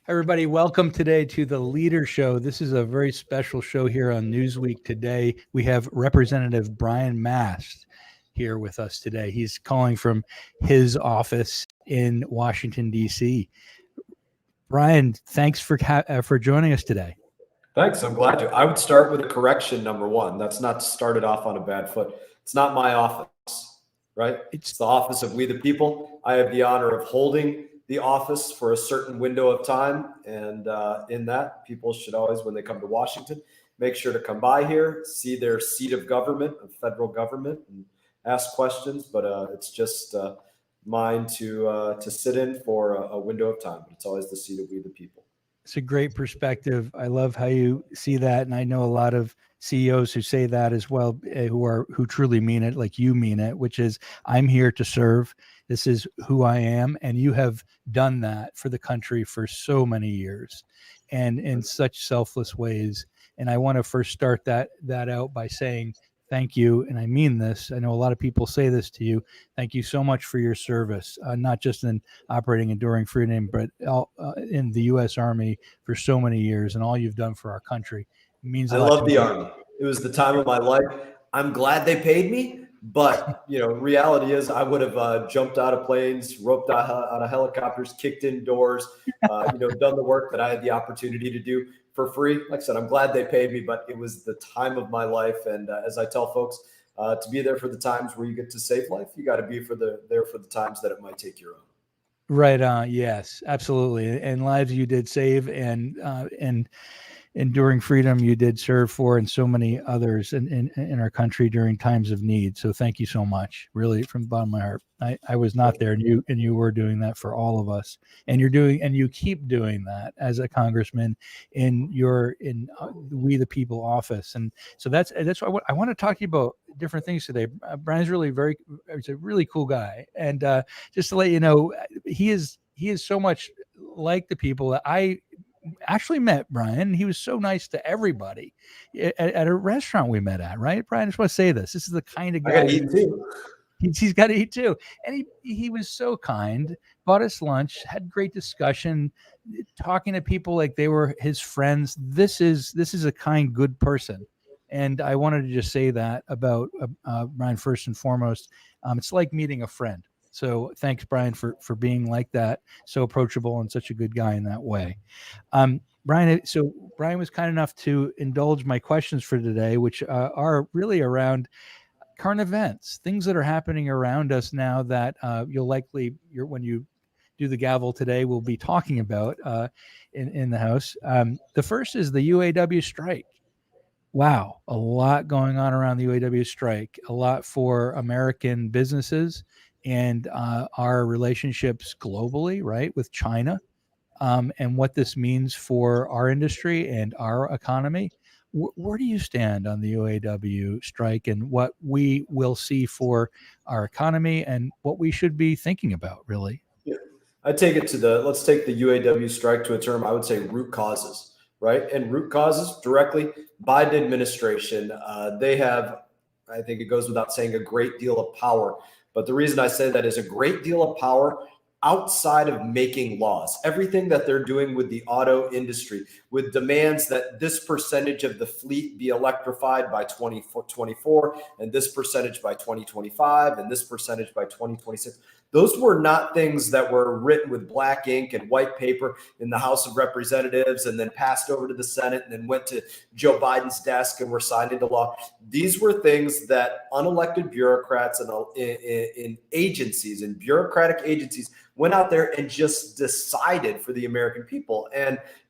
Everybody, welcome today to the Leader Show. This is a very special show here on Newsweek today. We have Representative Brian Mast here with us today. He's calling from his office in Washington, D.C. Brian, thanks for joining us today. Thanks. I'm glad to. I would start with a correction, number one. That's not started off on a bad foot. It's not my office, right? It's the office of We the People. I have the honor of holding the office for a certain window of time. And in that, people should always, when they come to Washington, make sure to come by here, see their seat of government, of federal government, and ask questions. But it's just mine to sit in for a window of time. It's always the seat of We the People. It's a great perspective. I love how you see that, and I know a lot of CEOs who say that as well, who truly mean it, like you mean it, which is, I'm here to serve. This is who I am, and you have done that for the country for so many years, and in such selfless ways. And I want to first start that out by saying thank you, and I mean this. I know a lot of people say this to you. Thank you so much for your service, not just in operating Enduring Freedom, but in the U.S. Army for so many years, and all you've done for our country. It means a lot. I love the Army. It was the time of my life. I'm glad they paid me, but reality is I would have jumped out of planes, roped out of helicopters, kicked indoors, done the work that I had the opportunity to do for free. Like I said, I'm glad they paid me, but it was the time of my life. And as I tell folks, to be there for the times where you get to save life, you got to be there for the times that it might take your own. Right on. Yes, absolutely. And lives you did save, and Enduring Freedom you did serve for, and so many others in our country during times of need. So thank you so much, really, from the bottom of my heart. I was not there, and you were doing that for all of us, and you keep doing that as a congressman in We the People office. And so that's why I want to talk to you about different things today. Brian's he's a really cool guy, and just to let you know, he is so much like the people that I actually met Brian. He was so nice to everybody at a restaurant we met at, right, Brian? I just want to say this is the kind of guy he's got to eat too. And he was so kind, bought us lunch, had great discussion, talking to people like they were his friends. This is a kind, good person. And I wanted to just say that about Brian first and foremost. It's like meeting a friend. So thanks, Brian, for being like that, so approachable and such a good guy in that way. Brian was kind enough to indulge my questions for today, which are really around current events, things that are happening around us now that when you do the gavel today, we'll be talking about in the House. The first is the UAW strike. Wow, a lot going on around the UAW strike, a lot for American businesses and our relationships globally, right, with China, and what this means for our industry and our economy. Where do you stand on the UAW strike and what we will see for our economy and what we should be thinking about, really? Yeah. Let's take the UAW strike to a term, I would say root causes, right? And root causes directly, Biden administration, they have, I think it goes without saying, a great deal of power. But the reason I say that is a great deal of power outside of making laws. Everything that they're doing with the auto industry, with demands that this percentage of the fleet be electrified by 2024, and this percentage by 2025, and this percentage by 2026. Those were not things that were written with black ink and white paper in the House of Representatives and then passed over to the Senate and then went to Joe Biden's desk and were signed into law. These were things that unelected bureaucrats and in agencies, in bureaucratic agencies, went out there and just decided for the American people.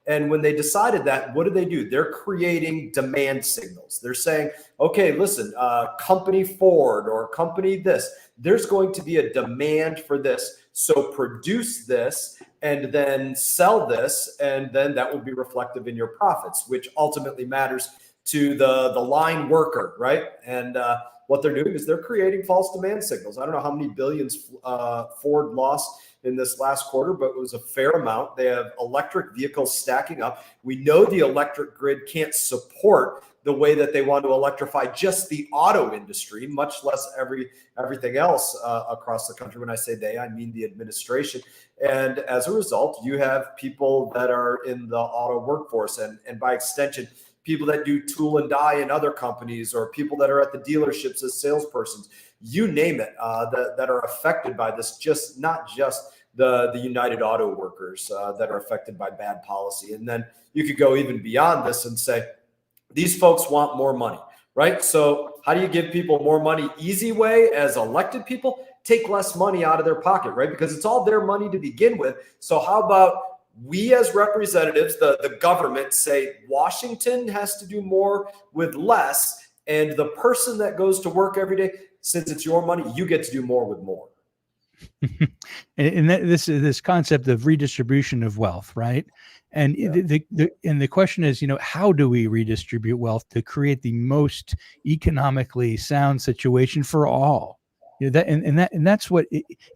And when they decided that, what do? They're creating demand signals. They're saying, okay, listen, company Ford or company this, there's going to be a demand for this. So produce this and then sell this, and then that will be reflective in your profits, which ultimately matters to the line worker, right? And what they're doing is they're creating false demand signals. I don't know how many billions Ford lost in this last quarter, but it was a fair amount. They have electric vehicles stacking up. We know the electric grid can't support the way that they want to electrify just the auto industry, much less everything else across the country. When I say they, I mean the administration. And as a result, you have people that are in the auto workforce and by extension, people that do tool and die in other companies, or people that are at the dealerships as salespersons, you name it, that are affected by this, not just the United Auto Workers that are affected by bad policy. And then you could go even beyond this and say, these folks want more money, right? So how do you give people more money? Easy way, as elected people, take less money out of their pocket, right? Because it's all their money to begin with. So how about we as representatives, the government, say Washington has to do more with less, and the person that goes to work every day, since it's your money, you get to do more with more. And this concept of redistribution of wealth, right? And the question is, how do we redistribute wealth to create the most economically sound situation for all? That's what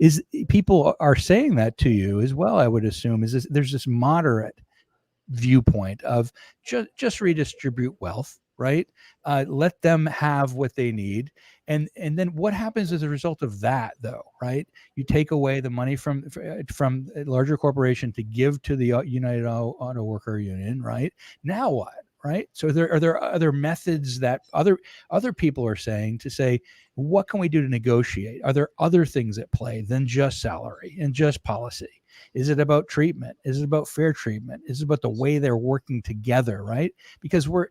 is. People are saying that to you as well, I would assume. There's this moderate viewpoint of just redistribute wealth, right? Let them have what they need. And then what happens as a result of that, though, right? You take away the money from a larger corporation to give to the United Auto Worker Union, right? Now what, right? So are there other methods that other people are saying to say, what can we do to negotiate? Are there other things at play than just salary and just policy? Is it about treatment? Is it about fair treatment? Is it about the way they're working together, right? Because we're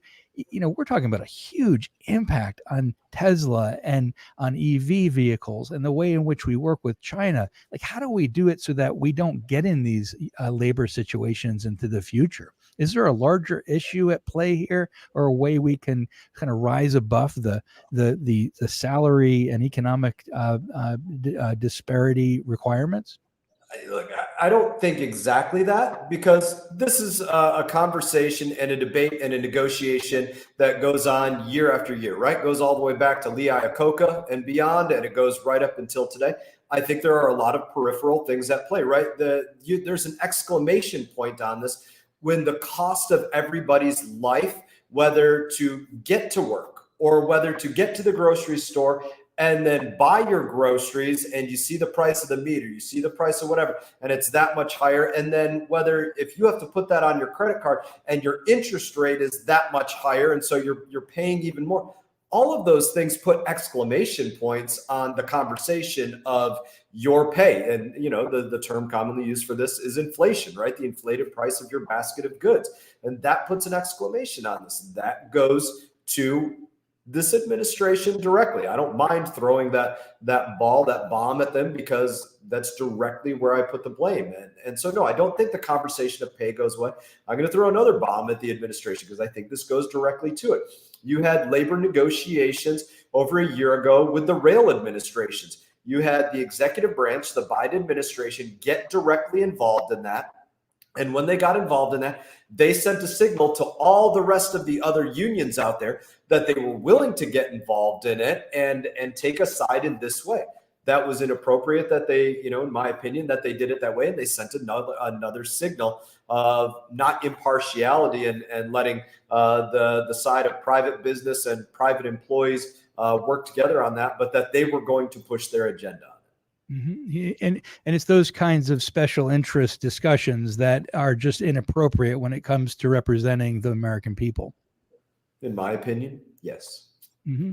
talking about a huge impact on Tesla and on EV vehicles and the way in which we work with China. Like, how do we do it so that we don't get in these labor situations into the future? Is there a larger issue at play here, or a way we can kind of rise above the salary and economic disparity requirements? Look, I don't think exactly that, because this is a conversation and a debate and a negotiation that goes on year after year, right? It goes all the way back to Lee Iacocca and beyond, and it goes right up until today. I think there are a lot of peripheral things at play, right? There's an exclamation point on this when the cost of everybody's life, whether to get to work or whether to get to the grocery store and then buy your groceries, and you see the price of the meat, or you see the price of whatever, and it's that much higher. And then if you have to put that on your credit card and your interest rate is that much higher, and so you're paying even more. All of those things put exclamation points on the conversation of your pay. And, the term commonly used for this is inflation, right? The inflated price of your basket of goods. And that puts an exclamation on this. That goes to this administration directly. I don't mind throwing that bomb at them, because that's directly where I put the blame. And so, no, I don't think the conversation of pay goes away. I'm going to throw another bomb at the administration, because I think this goes directly to it. You had labor negotiations over a year ago with the rail administrations. You had the executive branch, the Biden administration, get directly involved in that. And when they got involved in that, they sent a signal to all the rest of the other unions out there that they were willing to get involved in it and take a side in this way. That was inappropriate that they, in my opinion, that they did it that way. And they sent another signal of not impartiality and letting the side of private business and private employees work together on that, but that they were going to push their agenda. Mm-hmm. And it's those kinds of special interest discussions that are just inappropriate when it comes to representing the American people. In my opinion, yes. Mm-hmm.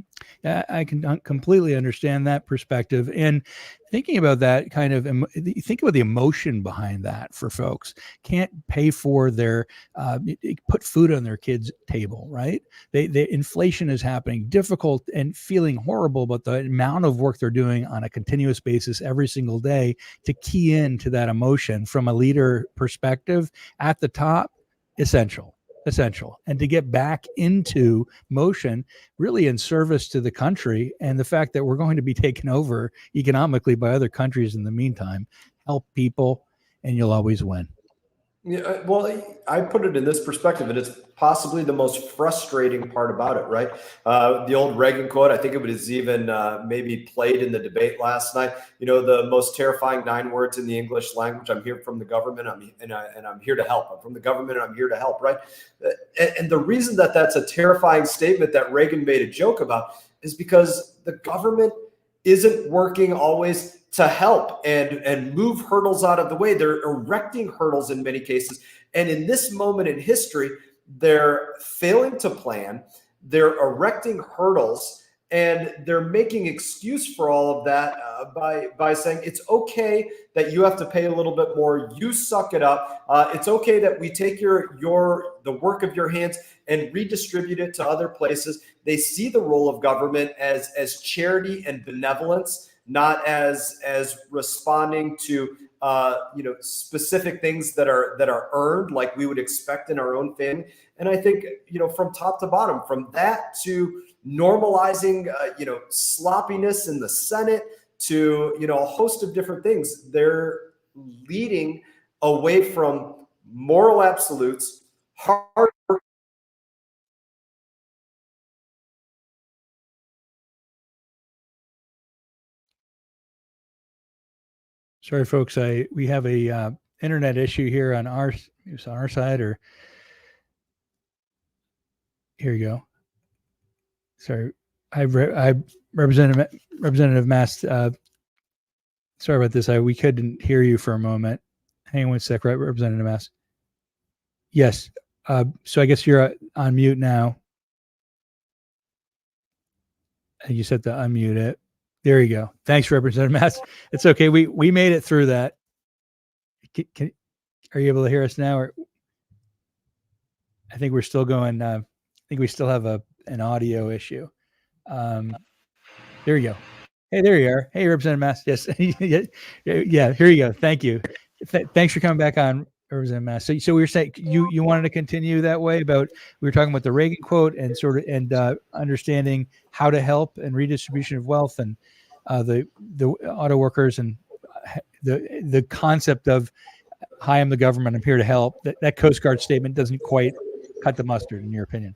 I can completely understand that perspective. And thinking about that think about the emotion behind that for folks. Can't pay for their, put food on their kids' table, right? The inflation is happening, difficult, and feeling horrible about the amount of work they're doing on a continuous basis every single day to key into that emotion from a leader perspective at the top, essential, and to get back into motion really in service to the country, and the fact that we're going to be taken over economically by other countries in the meantime. Help people and you'll always win. Yeah, well, I put it in this perspective, and it's possibly the most frustrating part about it, right? The old Reagan quote, I think it was even maybe played in the debate last night. You know, the most terrifying 9 words in the English language: "I'm here from the government. I'm here to help. I'm from the government, and I'm here to help." Right? And the reason that that's a terrifying statement that Reagan made a joke about is because the government isn't working always to help and move hurdles out of the way. They're erecting hurdles in many cases. And in this moment in history, they're failing to plan, they're erecting hurdles, and they're making excuse for all of that by saying it's okay that you have to pay a little bit more. You suck it up. It's okay that we take the work of your hands and redistribute it to other places. They see the role of government as charity and benevolence, not as responding to specific things that are earned like we would expect in our own family. And I think from top to bottom, from that to normalizing sloppiness in the Senate to a host of different things, they're leading away from moral absolutes, hard work. Sorry, folks. We have a internet issue here on our side. Or here you go. Sorry, I Representative Mast. Sorry about this. We couldn't hear you for a moment. Hang on one sec, right, Representative Mast? Yes. So I guess you're on mute now. You said to unmute it. There you go. Thanks, Representative Mast. It's okay. We made it through that. Are you able to hear us now? Or I think we're still going. I think we still have an audio issue. There you go. Hey, there you are. Hey, Representative Mast. Yes. Yeah. Here you go. Thank you. Thanks for coming back on, Representative Mast. So we were saying you wanted to continue that way about, we were talking about the Reagan quote and understanding how to help and redistribution of wealth and the auto workers and the concept of, hi, I'm the government, I'm here to help. That Coast Guard statement doesn't quite cut the mustard, in your opinion.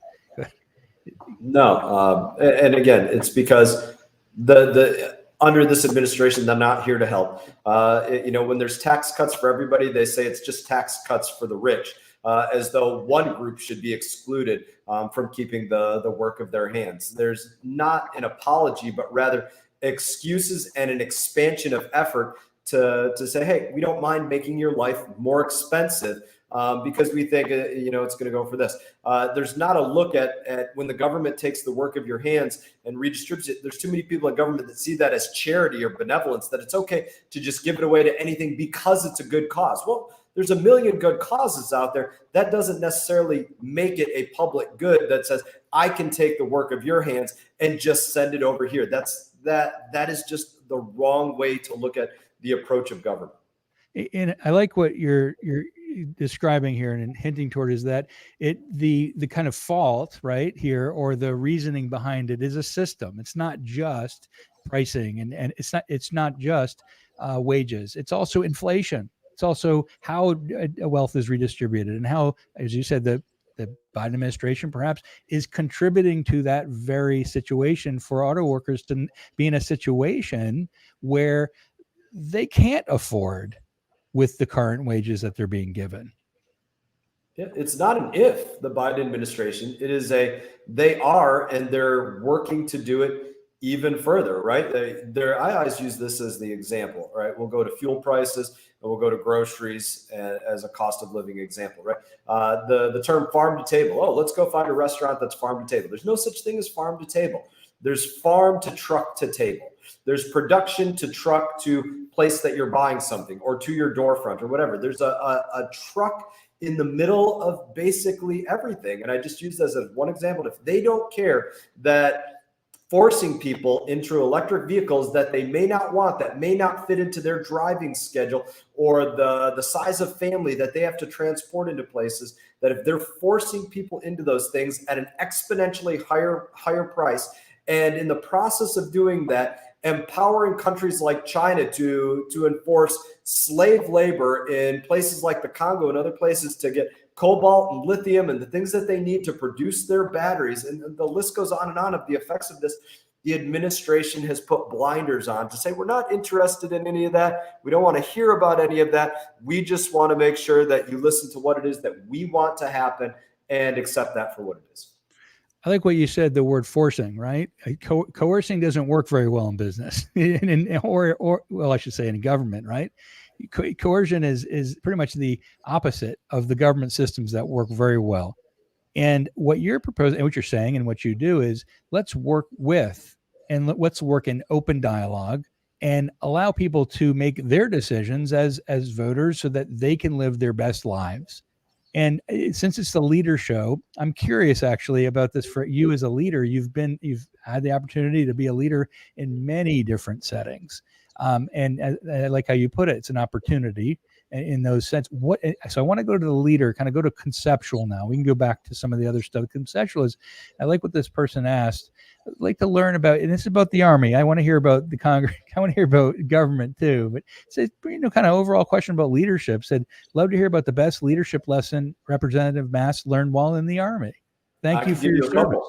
No, and again, it's because the under this administration, they're not here to help. When there's tax cuts for everybody, they say it's just tax cuts for the rich, as though one group should be excluded from keeping the work of their hands. There's not an apology, but rather excuses and an expansion of effort to say, hey, we don't mind making your life more expensive because we think it's going to go for this. There's not a look at when the government takes the work of your hands and redistributes it. There's too many people in government that see that as charity or benevolence, that it's okay to just give it away to anything because it's a good cause. Well, there's a million good causes out there. That doesn't necessarily make it a public good that says, I can take the work of your hands and just send it over here. That is just the wrong way to look at the approach of government. And I like what you're describing here and hinting toward is that the kind of fault right here, or the reasoning behind it, is a system. It's not just pricing and it's not just wages. It's also inflation. It's also how wealth is redistributed and how, as you said, the Biden administration perhaps is contributing to that very situation for auto workers to be in a situation where they can't afford with the current wages that they're being given. Yeah, it's not an if, the Biden administration. It is they are, and they're working to do it even further, right? I always use this as the example, right? We'll go to fuel prices and we'll go to groceries as a cost of living example, right? The term farm to table. Oh, let's go find a restaurant that's farm to table. There's no such thing as farm to table. There's farm to truck to table. There's production to truck to place that you're buying something, or to your door front or whatever. There's a truck in the middle of basically everything. And I just use this as one example. If they don't care that forcing people into electric vehicles that they may not want, that may not fit into their driving schedule, or the size of family that they have to transport into places, that if they're forcing people into those things at an exponentially higher price, and in the process of doing that, empowering countries like China to enforce slave labor in places like the Congo and other places to get cobalt and lithium and the things that they need to produce their batteries. And the list goes on and on of the effects of this. The administration has put blinders on to say, we're not interested in any of that. We don't want to hear about any of that. We just want to make sure that you listen to what it is that we want to happen and accept that for what it is. I like what you said, the word forcing, right? Coercing doesn't work very well in business or well, I should say in government, right? Coercion is pretty much the opposite of the government systems that work very well. And what you're proposing and what you're saying and what you do is let's work with and let's work in open dialogue and allow people to make their decisions as voters so that they can live their best lives. And since it's the leader show, I'm curious actually about this for you as a leader. You've had the opportunity to be a leader in many different settings. And I like how you put it, it's an opportunity in those sense. So I want to go to the leader, kind of go to conceptual now. We can go back to some of the other stuff. Conceptual is, I like what this person asked. I'd like to learn about, and this is about the Army. I want to hear about the Congress. I want to hear about government too. But it's kind of overall question about leadership. Said, love to hear about the best leadership lesson Representative Mast learned while in the Army. Thank you for your service.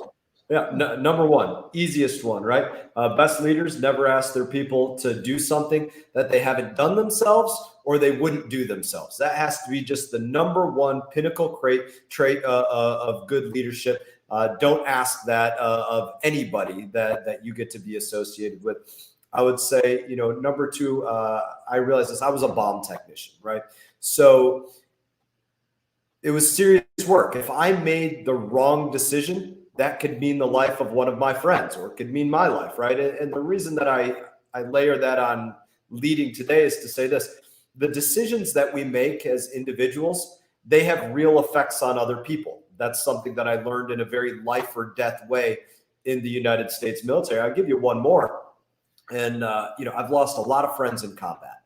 Yeah, number one, easiest one, right? Best leaders never ask their people to do something that they haven't done themselves or they wouldn't do themselves. That has to be just the number one pinnacle trait of good leadership. Don't ask that of anybody that you get to be associated with. I would say, number two, I realized this, I was a bomb technician, right? So it was serious work. If I made the wrong decision, that could mean the life of one of my friends, or it could mean my life, right? And the reason that I layer that on leading today is to say this: the decisions that we make as individuals, they have real effects on other people. That's something that I learned in a very life or death way in the United States military. I'll give you one more. And, I've lost a lot of friends in combat.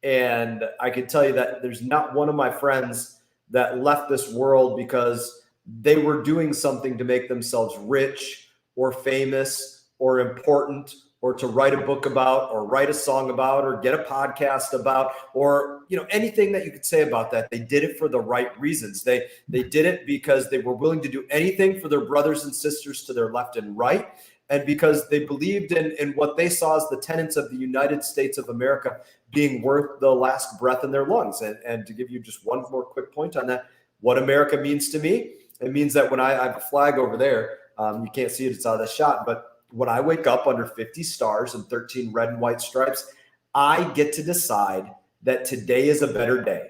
And I can tell you that there's not one of my friends that left this world because they were doing something to make themselves rich or famous or important, or to write a book about, or write a song about, or get a podcast about, or anything that you could say about that. They did it for the right reasons. They did it because they were willing to do anything for their brothers and sisters to their left and right, and because they believed in what they saw as the tenets of the United States of America being worth the last breath in their lungs. And to give you just one more quick point on that, what America means to me, it means that when I have a flag over there, you can't see it, it's out of the shot, but when I wake up under 50 stars and 13 red and white stripes, I get to decide that today is a better day,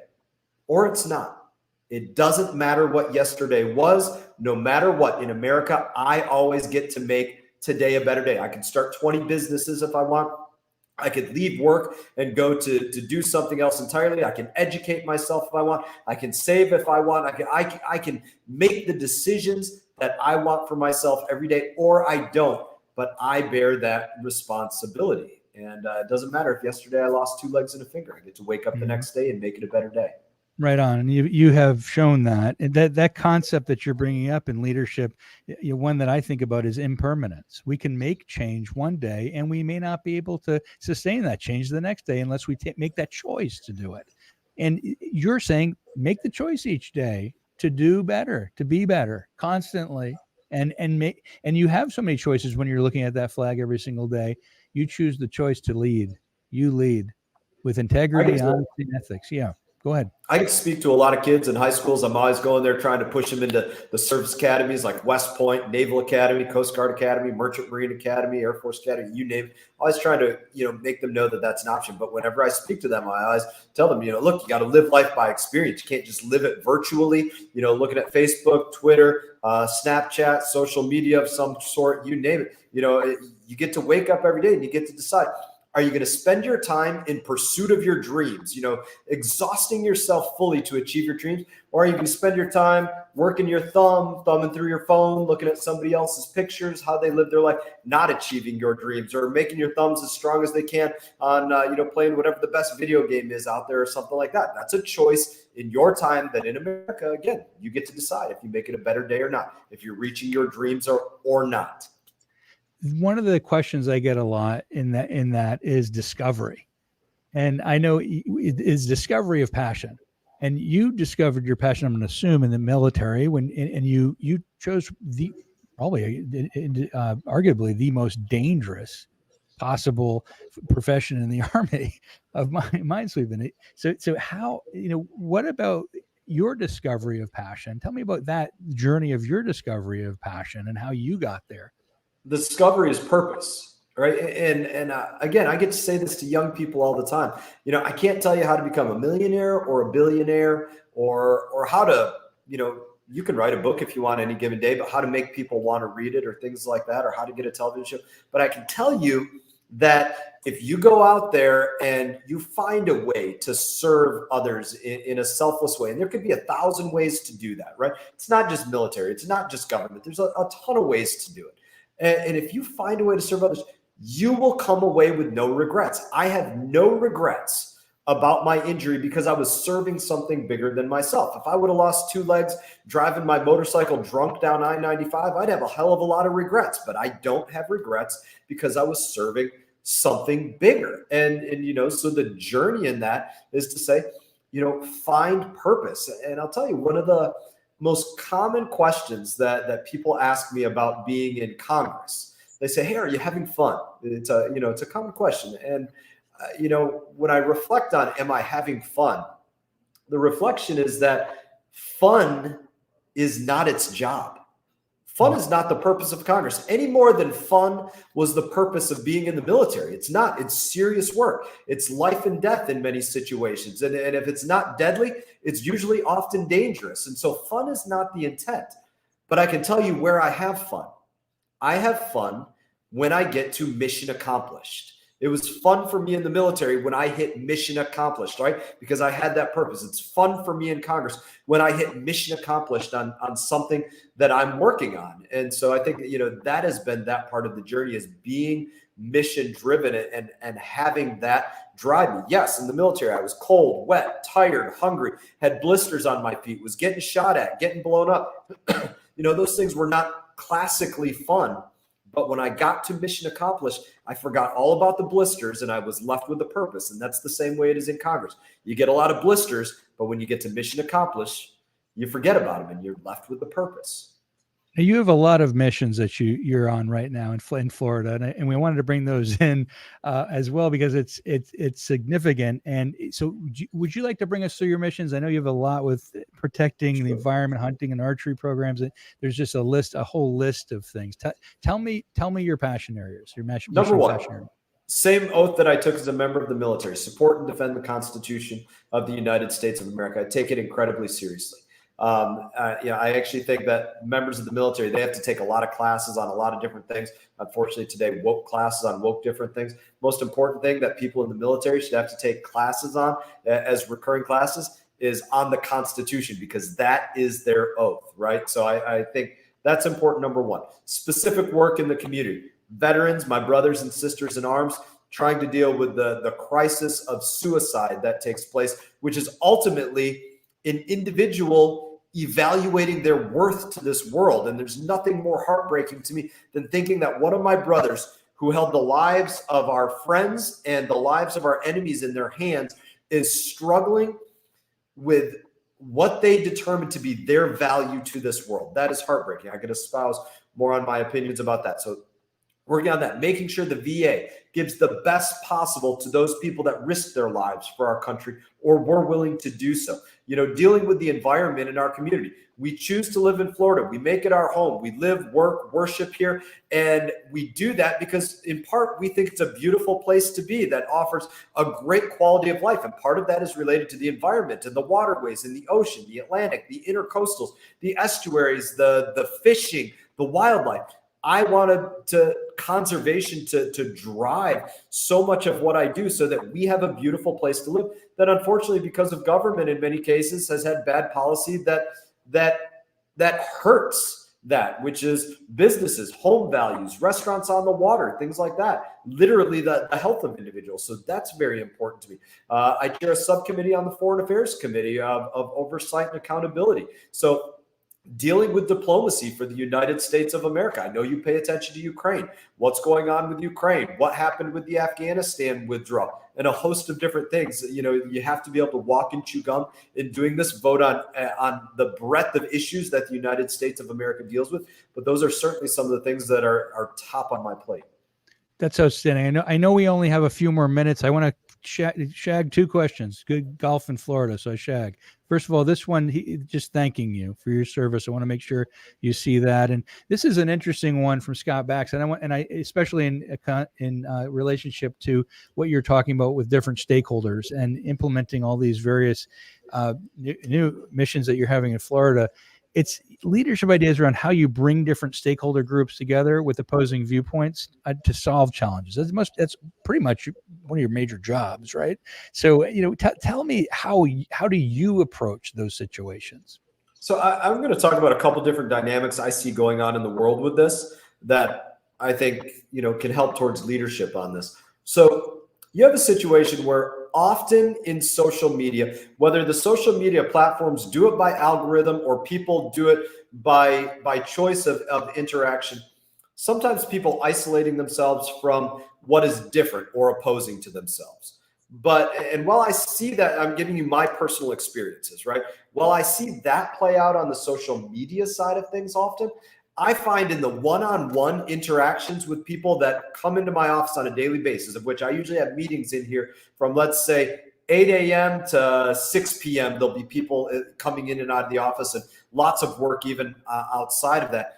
or it's not. It doesn't matter what yesterday was. No matter what, in America, I always get to make today a better day. I can start 20 businesses if I want. I could leave work and go to do something else entirely. I can educate myself if I want. I can save if I want. I can make the decisions that I want for myself every day, or I don't. But I bear that responsibility. And it doesn't matter if yesterday I lost 2 legs and a finger. I get to wake up the next day and make it a better day. Right on. And you have shown that. And that concept that you're bringing up in leadership, one that I think about is impermanence. We can make change one day, and we may not be able to sustain that change the next day unless we make that choice to do it. And you're saying make the choice each day to do better, to be better constantly. And you have so many choices when you're looking at that flag every single day. You choose the choice to lead. You lead with integrity, honesty, and ethics. Yeah. Go ahead. I get to speak to a lot of kids in high schools. I'm always going there trying to push them into the service academies like West Point, Naval Academy, Coast Guard Academy, Merchant Marine Academy, Air Force Academy, you name it. Always trying to, make them know that that's an option. But whenever I speak to them, I always tell them, look, you got to live life by experience. You can't just live it virtually, looking at Facebook, Twitter, Snapchat, social media of some sort, you name it. You get to wake up every day and you get to decide. Are you going to spend your time in pursuit of your dreams, exhausting yourself fully to achieve your dreams? Or are you going to spend your time working your thumbing through your phone, looking at somebody else's pictures, how they live their life, not achieving your dreams, or making your thumbs as strong as they can on, playing whatever the best video game is out there or something like that? That's a choice in your time that in America, again, you get to decide if you make it a better day or not, if you're reaching your dreams or not. one of the questions I get a lot in that is discovery. And I know it is discovery of passion. And you discovered your passion, I'm going to assume, in the military and you chose the probably arguably the most dangerous possible profession in the Army of minesweeping. So how, what about your discovery of passion? Tell me about that journey of your discovery of passion and how you got there. Discovery is purpose, right? And again, I get to say this to young people all the time. I can't tell you how to become a millionaire or a billionaire or how to, you can write a book if you want any given day, but how to make people want to read it or things like that, or how to get a television show. But I can tell you that if you go out there and you find a way to serve others in a selfless way, and there could be 1,000 ways to do that, right? It's not just military. It's not just government. There's a ton of ways to do it. And if you find a way to serve others, you will come away with no regrets. I have no regrets about my injury because I was serving something bigger than myself. If I would have lost 2 legs driving my motorcycle drunk down I-95, I'd have a hell of a lot of regrets, but I don't have regrets because I was serving something bigger. And so the journey in that is to say, find purpose. And I'll tell you, one of the most common questions that people ask me about being in Congress, they say, "Hey, are you having fun?" It's a common question. And when I reflect on, am I having fun? The reflection is that fun is not its job. Fun is not the purpose of Congress any more than fun was the purpose of being in the military. It's not. It's serious work. It's life and death in many situations. And if it's not deadly, it's usually often dangerous. And so fun is not the intent. But I can tell you where I have fun. I have fun when I get to mission accomplished. It was fun for me in the military when I hit mission accomplished, right? Because I had that purpose. It's fun for me in Congress when I hit mission accomplished on something that I'm working on. And so I think, that has been that part of the journey, is being mission driven and having that drive me. Yes, in the military, I was cold, wet, tired, hungry, had blisters on my feet, was getting shot at, getting blown up. Those things were not classically fun. But when I got to mission accomplished, I forgot all about the blisters and I was left with a purpose. And that's the same way it is in Congress. You get a lot of blisters, but when you get to mission accomplished, you forget about them and you're left with the purpose. Now, you have a lot of missions that you're on right now in Florida, and we wanted to bring those in as well because it's significant. And so, would you like to bring us through your missions? I know you have a lot with protecting the environment, hunting, and archery programs. There's just a whole list of things. Tell me your passion areas. Your mission. Number one, passion area. Same oath that I took as a member of the military: support and defend the Constitution of the United States of America. I take it incredibly seriously. I actually think that members of the military, they have to take a lot of classes on a lot of different things. Unfortunately, today, woke classes on woke different things. Most important thing that people in the military should have to take classes on as recurring classes is on the Constitution, because that is their oath, right? So I think that's important. Number one, specific work in the community. Veterans, my brothers and sisters in arms, trying to deal with the crisis of suicide that takes place, which is ultimately an individual evaluating their worth to this world. And there's nothing more heartbreaking to me than thinking that one of my brothers, who held the lives of our friends and the lives of our enemies in their hands, is struggling with what they determine to be their value to this world. That is heartbreaking. I could espouse more on my opinions about that. So working on that, making sure the VA gives the best possible to those people that risk their lives for our country or were willing to do so. Dealing with the environment in our community. We choose to live in Florida. We make it our home. We live, work, worship here. And we do that because in part, we think it's a beautiful place to be that offers a great quality of life. And part of that is related to the environment and the waterways and the ocean, the Atlantic, the intercoastals, the estuaries, the fishing, the wildlife. I wanted conservation to drive so much of what I do so that we have a beautiful place to live that, unfortunately, because of government in many cases, has had bad policy that hurts that, which is businesses, home values, restaurants on the water, things like that, literally the health of individuals. So that's very important to me. I chair a subcommittee on the Foreign Affairs Committee of Oversight and Accountability. So dealing with diplomacy for the United States of America. I know you pay attention to Ukraine. What's going on with Ukraine? What happened with the Afghanistan withdrawal? And a host of different things. You have to be able to walk and chew gum in doing this, vote on the breadth of issues that the United States of America deals with. But those are certainly some of the things that are top on my plate. That's outstanding. I know we only have a few more minutes. I want to shag two questions. Good golf in Florida, so shag. First of all, this one, just thanking you for your service. I want to make sure you see that. And this is an interesting one from Scott Bax, and I especially in relationship to what you're talking about with different stakeholders and implementing all these various new missions that you're having in Florida. It's leadership ideas around how you bring different stakeholder groups together with opposing viewpoints to solve challenges. That's pretty much one of your major jobs, right? So, tell me how do you approach those situations? So I'm going to talk about a couple different dynamics I see going on in the world with this that I think, can help towards leadership on this. So you have a situation where often in social media, whether the social media platforms do it by algorithm or people do it by choice of interaction, sometimes people isolating themselves from what is different or opposing to themselves. And while I see that, I'm giving you my personal experiences, right? While I see that play out on the social media side of things often, I find in the one-on-one interactions with people that come into my office on a daily basis, of which I usually have meetings in here from, let's say, 8 a.m. to 6 p.m. There'll be people coming in and out of the office and lots of work even outside of that.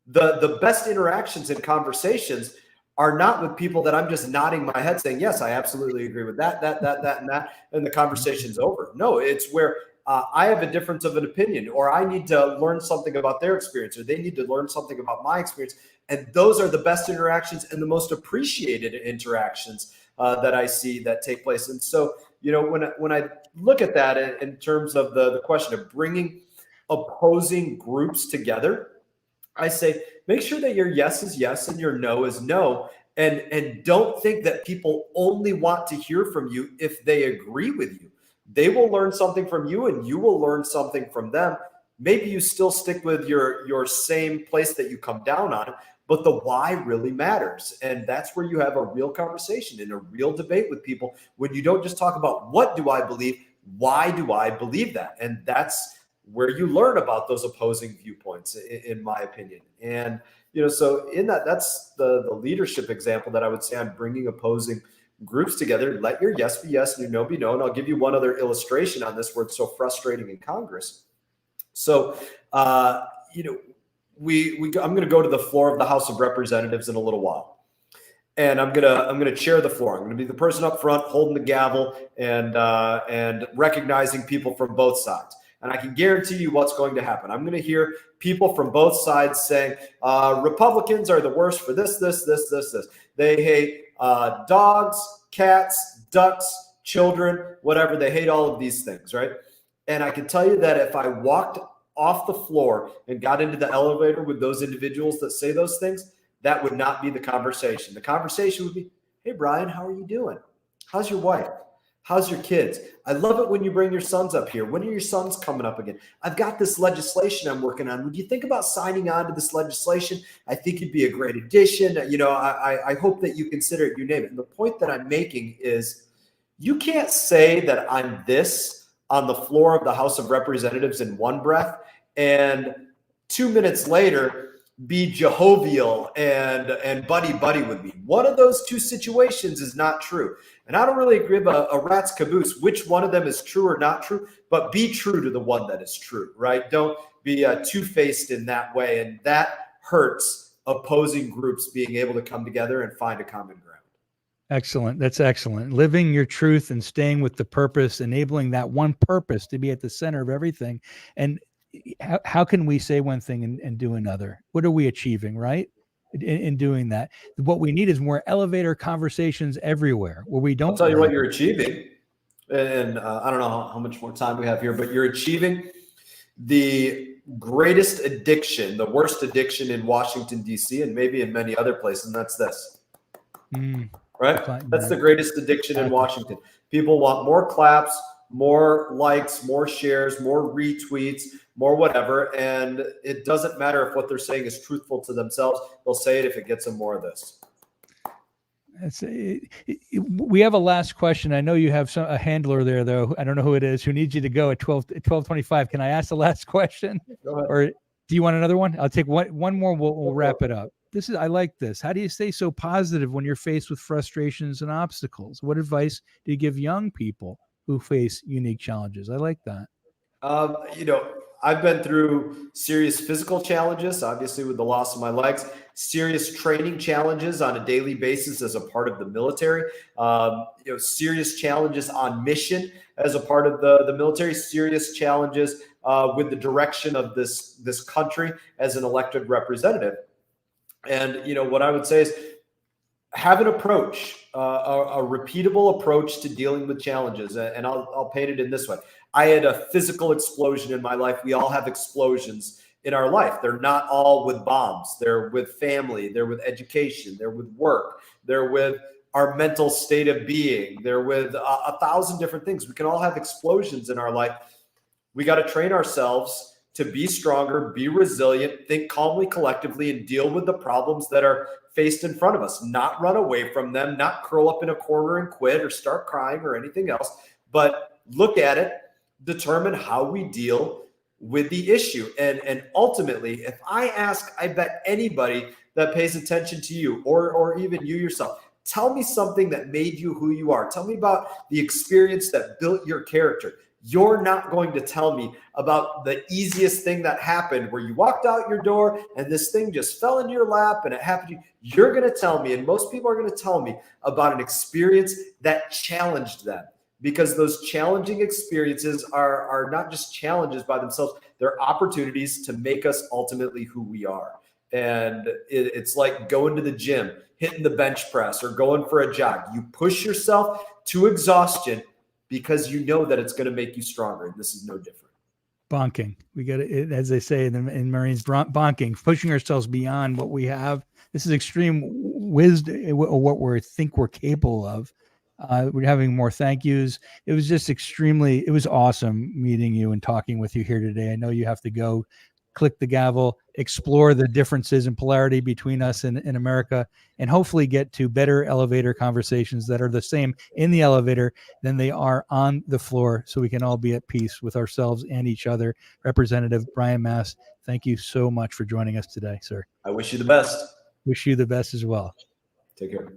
The best interactions and conversations are not with people that I'm just nodding my head saying, yes, I absolutely agree with that, and that, and the conversation's over. No, it's where I have a difference of an opinion, or I need to learn something about their experience, or they need to learn something about my experience. And those are the best interactions and the most appreciated interactions that I see that take place. And so, when I look at that in terms of the question of bringing opposing groups together, I say, make sure that your yes is yes and your no is no. And don't think that people only want to hear from you if they agree with you. They will learn something from you and you will learn something from them. Maybe you still stick with your same place that you come down on, but the why really matters. And that's where you have a real conversation and a real debate with people when you don't just talk about what do I believe, why do I believe that? And that's where you learn about those opposing viewpoints, in my opinion. And, so in that's the leadership example that I would say I'm bringing opposing groups together. Let your yes be yes and your no be no. And I'll give you one other illustration on this where it's so frustrating in Congress. So, I'm going to go to the floor of the House of Representatives in a little while. And I'm gonna chair the floor. I'm gonna be the person up front holding the gavel and recognizing people from both sides. And I can guarantee you what's going to happen. I'm going to hear people from both sides saying, Republicans are the worst for this. They hate dogs, cats, ducks, children, whatever. They hate all of these things, right? And I can tell you that if I walked off the floor and got into the elevator with those individuals that say those things, that would not be the conversation. The conversation would be, hey, Brian, how are you doing? How's your wife? How's your kids? I love it when you bring your sons up here. When are your sons coming up again? I've got this legislation I'm working on. Would you think about signing on to this legislation? I think it'd be a great addition. I hope that you consider it, you name it. And the point that I'm making is you can't say that I'm this on the floor of the House of Representatives in one breath and 2 minutes later be jovial and buddy with me. One of those two situations is not true. And I don't really agree about a rat's caboose, which one of them is true or not true, but be true to the one that is true, right? Don't be two-faced in that way. And that hurts opposing groups being able to come together and find a common ground. Excellent. That's excellent. Living your truth and staying with the purpose, enabling that one purpose to be at the center of everything. And how can we say one thing and do another? What are we achieving, right? In doing that, what we need is more elevator conversations everywhere where we don't. I'll tell you what you're achieving. And I don't know how much more time we have here, but you're achieving the greatest addiction, the worst addiction in Washington, D.C., and maybe in many other places, and that's this. Right? That's the greatest addiction in Washington. People want more claps, more likes, more shares, more retweets, more whatever. And it doesn't matter if what they're saying is truthful to themselves. They'll say it if it gets them more of this. We have a last question. I know you have a handler there, though. I don't know who it is who needs you to go at 12:25. Can I ask the last question? Go ahead. Or do you want another one? I'll take one more. We'll wrap it up. I like this. How do you stay so positive when you're faced with frustrations and obstacles? What advice do you give young people who face unique challenges? I like that. I've been through serious physical challenges, obviously with the loss of my legs, serious training challenges on a daily basis as a part of the military, serious challenges on mission as a part of the military, serious challenges with the direction of this country as an elected representative. And, what I would say is have an approach, a repeatable approach to dealing with challenges. And I'll paint it in this way. I had a physical explosion in my life. We all have explosions in our life. They're not all with bombs. They're with family. They're with education. They're with work. They're with our mental state of being. They're with 1,000 different things. We can all have explosions in our life. We got to train ourselves to be stronger, be resilient, think calmly, collectively, and deal with the problems that are faced in front of us. Not run away from them, not curl up in a corner and quit or start crying or anything else, but look at it, determine how we deal with the issue. And ultimately, if I bet anybody that pays attention to you or even you yourself, tell me something that made you who you are. Tell me about the experience that built your character. You're not going to tell me about the easiest thing that happened where you walked out your door and this thing just fell into your lap and it happened to you. You're going to tell me, and most people are going to tell me about an experience that challenged them, because those challenging experiences are not just challenges by themselves. They're opportunities to make us ultimately who we are. And it's like going to the gym, hitting the bench press, or going for a jog. You push yourself to exhaustion because you know that it's going to make you stronger. And this is no different. Bonking. We got it, as they say in Marines, bonking, pushing ourselves beyond what we have. This is extreme wisdom, what we think we're capable of. We're having more thank yous. It was just it was awesome meeting you and talking with you here today. I know you have to go click the gavel, explore the differences and polarity between us and in America, and hopefully get to better elevator conversations that are the same in the elevator than they are on the floor, so we can all be at peace with ourselves and each other. Representative Brian Mast, thank you so much for joining us today, sir. I wish you the best. Wish you the best as well. Take care.